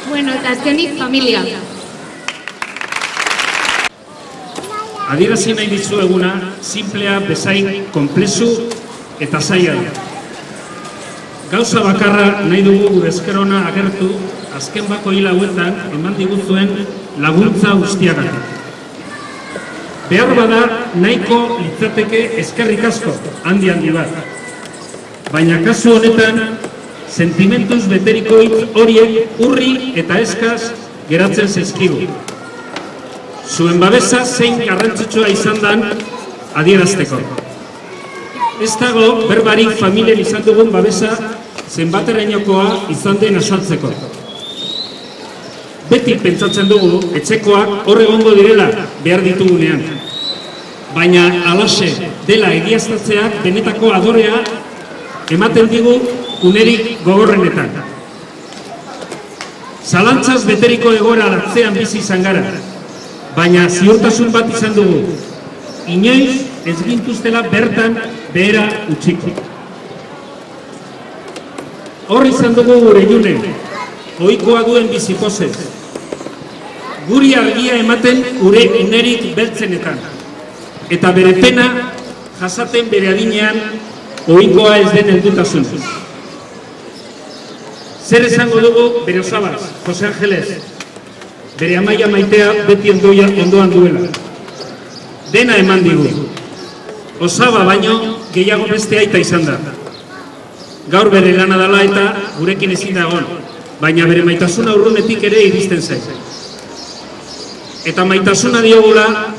Bueno, eta azkenik familia. Adierazi nahi dizueguna, simplea, bezain, konplexu eta zaila da. Gauza bakarra nahi dugu gure esker ona agertu, azken bako hil hauetan eman diguzuen laguntza guztiagatik. Behar bada nahiko litzateke eskerrik asko, handi bat. Baina kasu honetan, sentimentuz beteriko hitz horiek urri eta eskaz geratzen zaizkigu. Zuen babesa zein garrantzitsua izan dan adierazteko. Ez dago berbarik familien izan dugun babesa zenbaterainokoa izan den azaltzeko. Beti pentsatzen dugu etxekoak hor egongo direla behar ditugunean. Baina halaxe dela egiaztatzeak benetako adorea ematen digu unerik gogorrenetan. Zalantzaz beteriko egoera atzean bizi izan gara. Baina ziurtasun bat izan dugu, inoiz ez gintuztela bertan behera utziko. Hor izan dugu gure june, ohikoa duen bizipozez. Guri argia ematen gure unerik beltzenetan. Eta bere pena jasaten bere adinean ohikoa ez den heldutasunez. Zer esango dugu bere osabaz, Jose Angeles? Bere amaia maitea beti ondoan duela. Dena eman digu. Osaba baino gehiago beste aita izan da. Gaur bere lana dela eta gurekin ezin da egon. Baina bere maitasuna urrunetik ere iristen zait. Eta maitasuna diogula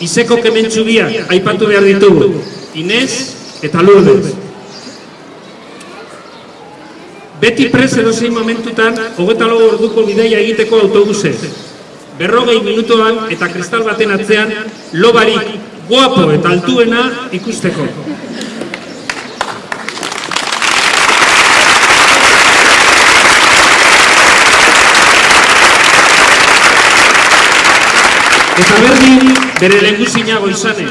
izeko kementsu biak aipatu behar ditugu. Inez eta Lourdes. Beti prez edozein momentutan, 24 orduko bidaia egiteko autobusez. 40 minutuan eta kristal baten atzean, lobarik, guapo eta altuena ikusteko. Eta berdin, bere lehengusina Goizane,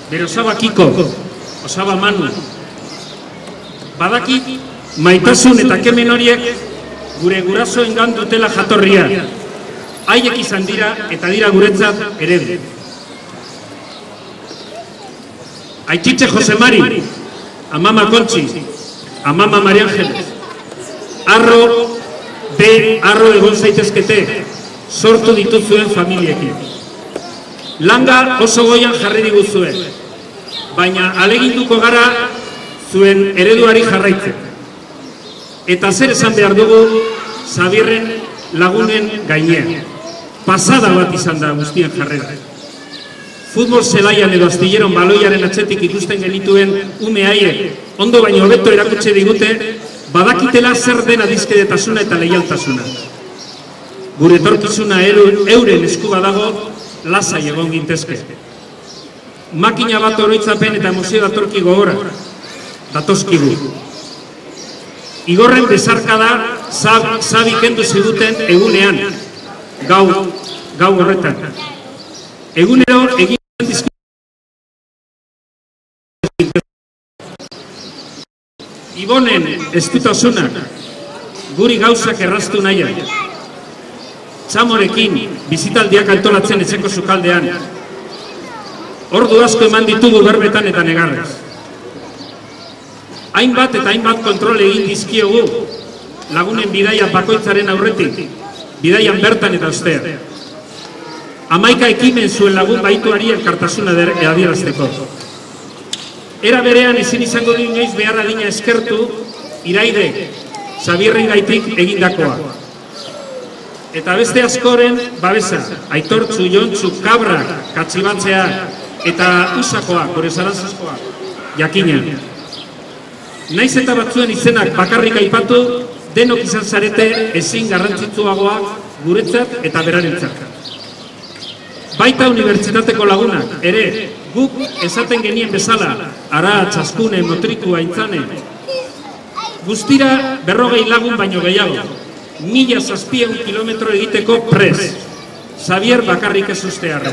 bere osaba Kiko, osaba Manu. Badakit, maitasun eta kemen horiek gure gurasoengan dutela jatorria. Haiek izan dira eta dira guretzat eredu. Aititxe Jose Mari, amama Kontxi, amama Maria Ángeles. Arro egon zaitezkete, sortu dituzuen familiekin. Langa oso goian jarri diguzuen, baina aleginduko gara zuen ereduari jarraitzen. Eta zer esan behar dugu Zabierren lagunen gainean. Pasada bat izan da guztien jarrera. Futbol zelaian edo astilleron baloiaren atzetik ikusten genituen ume haiek ondo baino hobeto erakutsi digute badakitela zer den adiskidetasuna eta leialtasuna. Gure etorkizuna euren esku badago lasai egon gintezke. Makina bat oroitzapen eta emozio datorki gogora. Datozkigu. Igorren bezarka da zabi kendu ziguten egunean, gau horretan. Egunero egin dizkitzen Ibonen estutasunak guri gauzak erraztu nahian. Txamorekin bizitaldiak antolatzen etxeko sukaldean. Ordu asko eman ditugu berbetan eta negarrez. Hainbat eta hainbat kontrol egin dizkiogu lagunen bidaia bakoitzaren aurretik, bidaian bertan eta ostean. 11 ekimen zuen lagun baituari elkartasuna adierazteko. Era berean ezin izango du inoiz behar adina eskertu Iraide, Zabierren gaitik egindakoa. Eta beste askoren babesa, Aitortzu, Jontzu, Kabrak, Katxibatzea eta Usakoa, gure Zarantzazkoa, jakina. Naiz eta batzuen izenak bakarrik aipatu, denok izan zarete ezin garrantzitsuagoak guretzat eta berarentzat. Baita unibertsitateko lagunak, ere, guk esaten genien bezala, Aratz, Azkune, Motriku, Aintzane. Guztira 40 lagun baino gehiago, 1700 kilometro egiteko prez. Xabier bakarrik ez ustearra.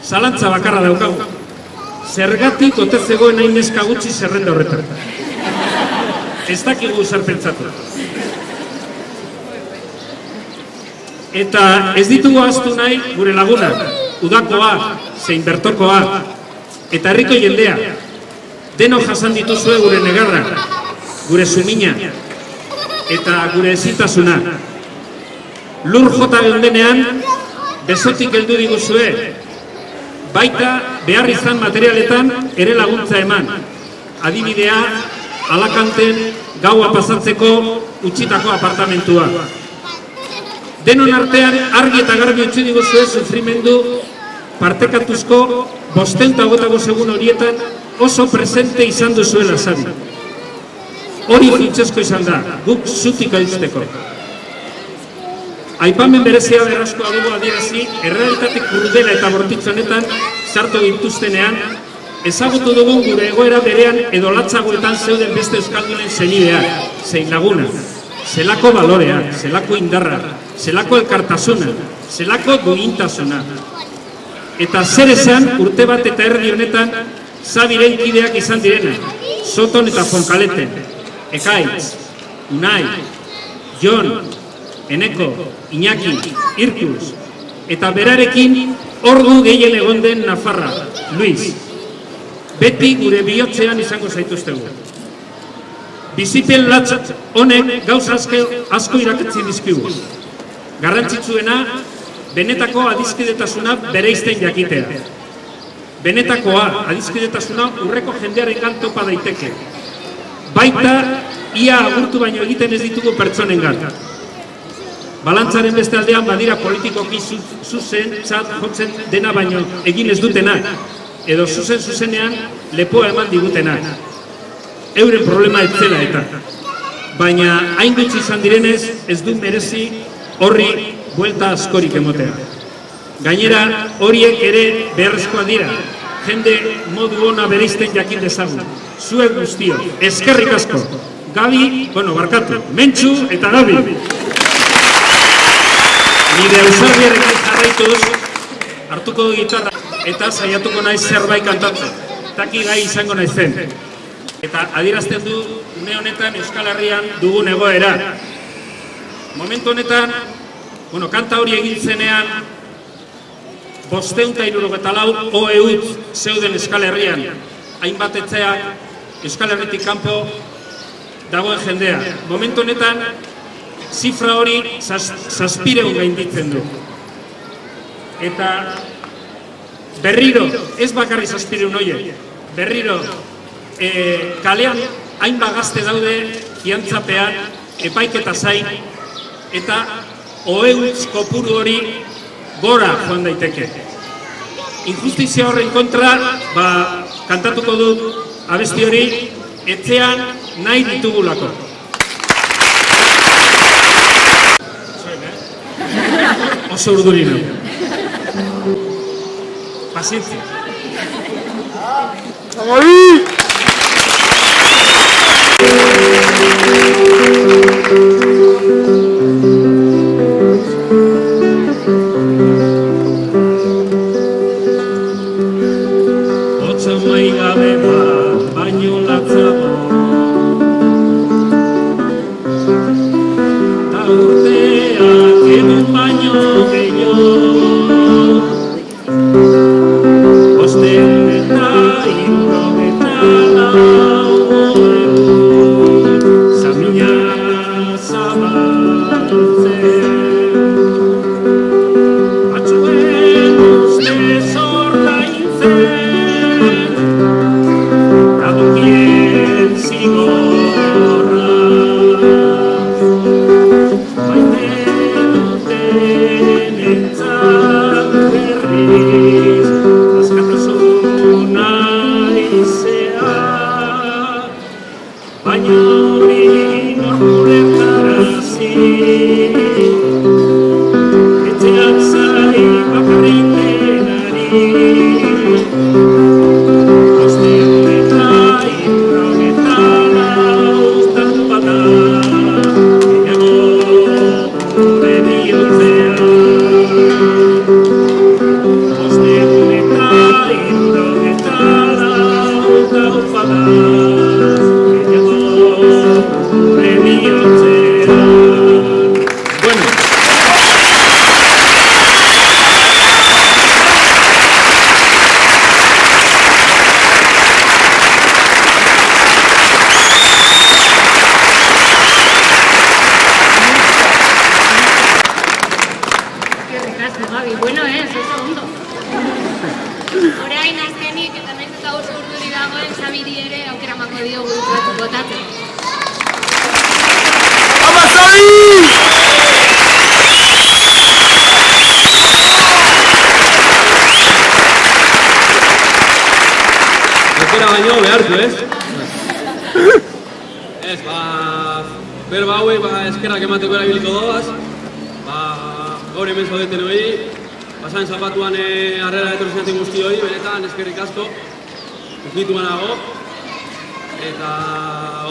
Zalantza bakarra daukagu. Zergatik ote zegoen hain neska gutxi zerrenda horretan. Ez dakigu zer pentsatu. Eta ez ditugu ahaztu nahi gure lagunak, udakoa, zein bertokoa, eta herriko jendea. Deno jasan dituzue gure negarra, gure sumina, eta gure ezintasuna. Lur jota geundenean, besotik heldu diguzue, baita behar izan materialetan ere laguntza eman. Adibidea, Alakanten gaua pasatzeko utxitako apartamentua. Denon artean argi eta garbi utzi diguzue sufrimendu partekatuzko 525 egun horietan oso presente izan duzuela zari. Hori funtsezko izan da, guk zutik aizteko. Aipamen berezia berrazkoa dugu adierazi, errealitate krudela eta bortitzonetan sartu gintuztenean, ezagutu dugu gure egoera berean edo latzagoetan zeuden beste euskaldunen zenideak, zein laguna. Zelako baloreak, zelako indarra, zelako elkartasuna, zelako duintasuna. Eta zer esan urte bat eta erdi honetan Zabiren kideak izan direna, Soton eta Fonkaleten, Ekaitz, Unai, Jon, Eneko, Iñaki, Irkuz, eta berarekin ordu gehien egon den Nafarra, Luis. Beti gure bihotzean izango zaituztegu. Bizipen latz honek gauza asko irakatzi dizkigu. Garrantzitsuena, benetako adizkidetasuna bereizten jakitea. Benetakoa, adizkidetasuna urreko jendearen topa daiteke. Baita, ia agurtu baino egiten ez ditugu pertsonen gata. Balantzaren beste aldean badira politikoki zuzen txat jotzen dena baino egin ez dutenak, edo zuzenean lepoa eman digutenak. Euren problema ez zela eta. Baina hain gutxi izan direnez ez du merezi horri buelta askorik emotea. Gainera horiek ere beharrezkoa dira, jende modu ona bereizten jakin dezagun. Zuek guztio, eskerrik asko. Gabi, barkatu, Mentxu eta Gabi. Nire ausardiarekin jarraituz, hartuko du gitarra eta saiatuko naiz zerbait kantatzen. Taki gai izango naizen. Eta adierazten du une honetan Euskal Herrian dugun egoera. Momentu honetan, kanta hori egin zenean 574 OEUt zeuden Euskal Herrian. Hainbat etxeak Euskal Herritik kanpo dagoen jendea. Momentu honetan, zifra hori 700 gainditzen du. Eta berriro, ez bakarri 700 horiek, berriro, kalean hainbat gazte daude fiantzapean, epaiketa zain, eta OEUtz kopuru hori gora joan daiteke. Injustizia horren kontra, kantatuko dut abesti hori, etxean nahi ditugulako. Oso urdurino. Pazientzia. Baina hori norguretarazi eskerrak emateko erabiliko doaz. Gaur hemen zaudeten hori, pasan zapatuan harrera etorri zinaten guzti hori, benetan eskerrik asko, ukitu manago. Eta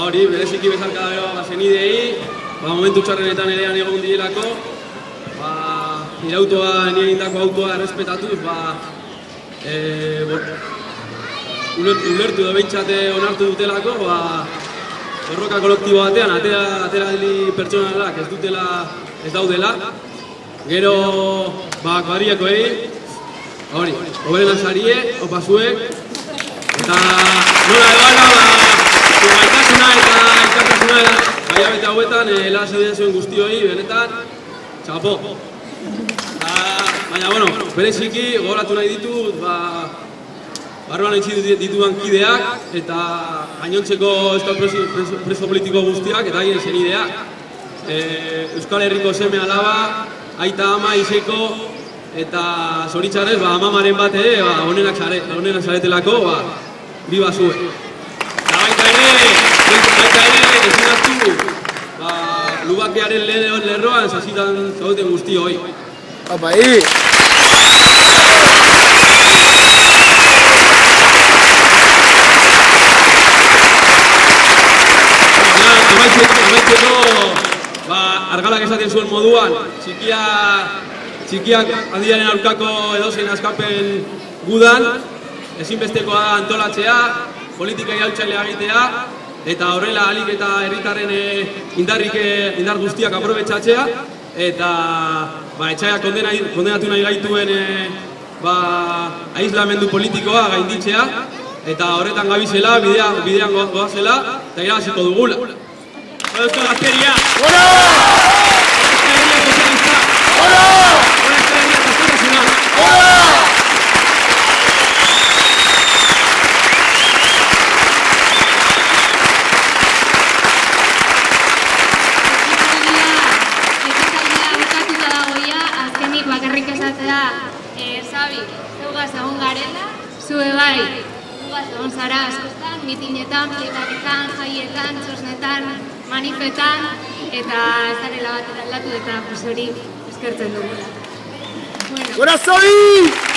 hori, bereziki bezarka da gero zenidei, momentu txarrenetan elean egon direlako, nire autoa, nire egindako autoa errespetatuz, ulertu da behintzate onartu dutelako, borroka kolektibo batean, atera dili pertsonalak ez daudela. Gero, kuadriakoei, hori, oberenak zarie, opa zuek, eta nola ebala, gaitasuna eta elkartasuna baiabete hauetan, la zeuden zuen guzti hori, benetan, txapo. Baina, bueno, bereziki, gogoratu nahi ditut, barruan entzi dituan kideak, eta gainontzeko euskal preso politiko guztiak, eta haien zenideak. Euskal Herriko seme alaba, aita ama izeko, eta zoritzarez, amamaren bat ere, honenak zaretelako, bi bazue. Eta baita ere, ezin aztu, lubakearen lerroan, zazitan zaudeten guzti hoi. Apa, hi! Amaitzeko, argalak esaten zuen moduan, txikiak handiaren aurkako edozein askapen gudan, ezinbestekoa da antolatzea, politika iraultzailea egitea, eta horrela ahalik eta herritarren indar guztiak aprobetxatzea, eta etxaiak kondenatu nahi gaituen aislamendu politikoa gainditzea, eta horretan gabizela, bidean goazela, eta irabaziko dugula. Euskal Gazteria! Gora! Euskal Herria Sozialista! Gora! Euskal Herria Sozialistina! Gora! Ekitaldia bukatuta dagoia, azkenik bakarrik esatzea, Sabi, zeugaz egon garela, zue bai, zugaz egon zara askotan, mitinetan, plikaketan, jaietan, txosnetan, manifetan, eta ez zarela bat aldatu eta hori eskertzen dugu. Gora, Sabi!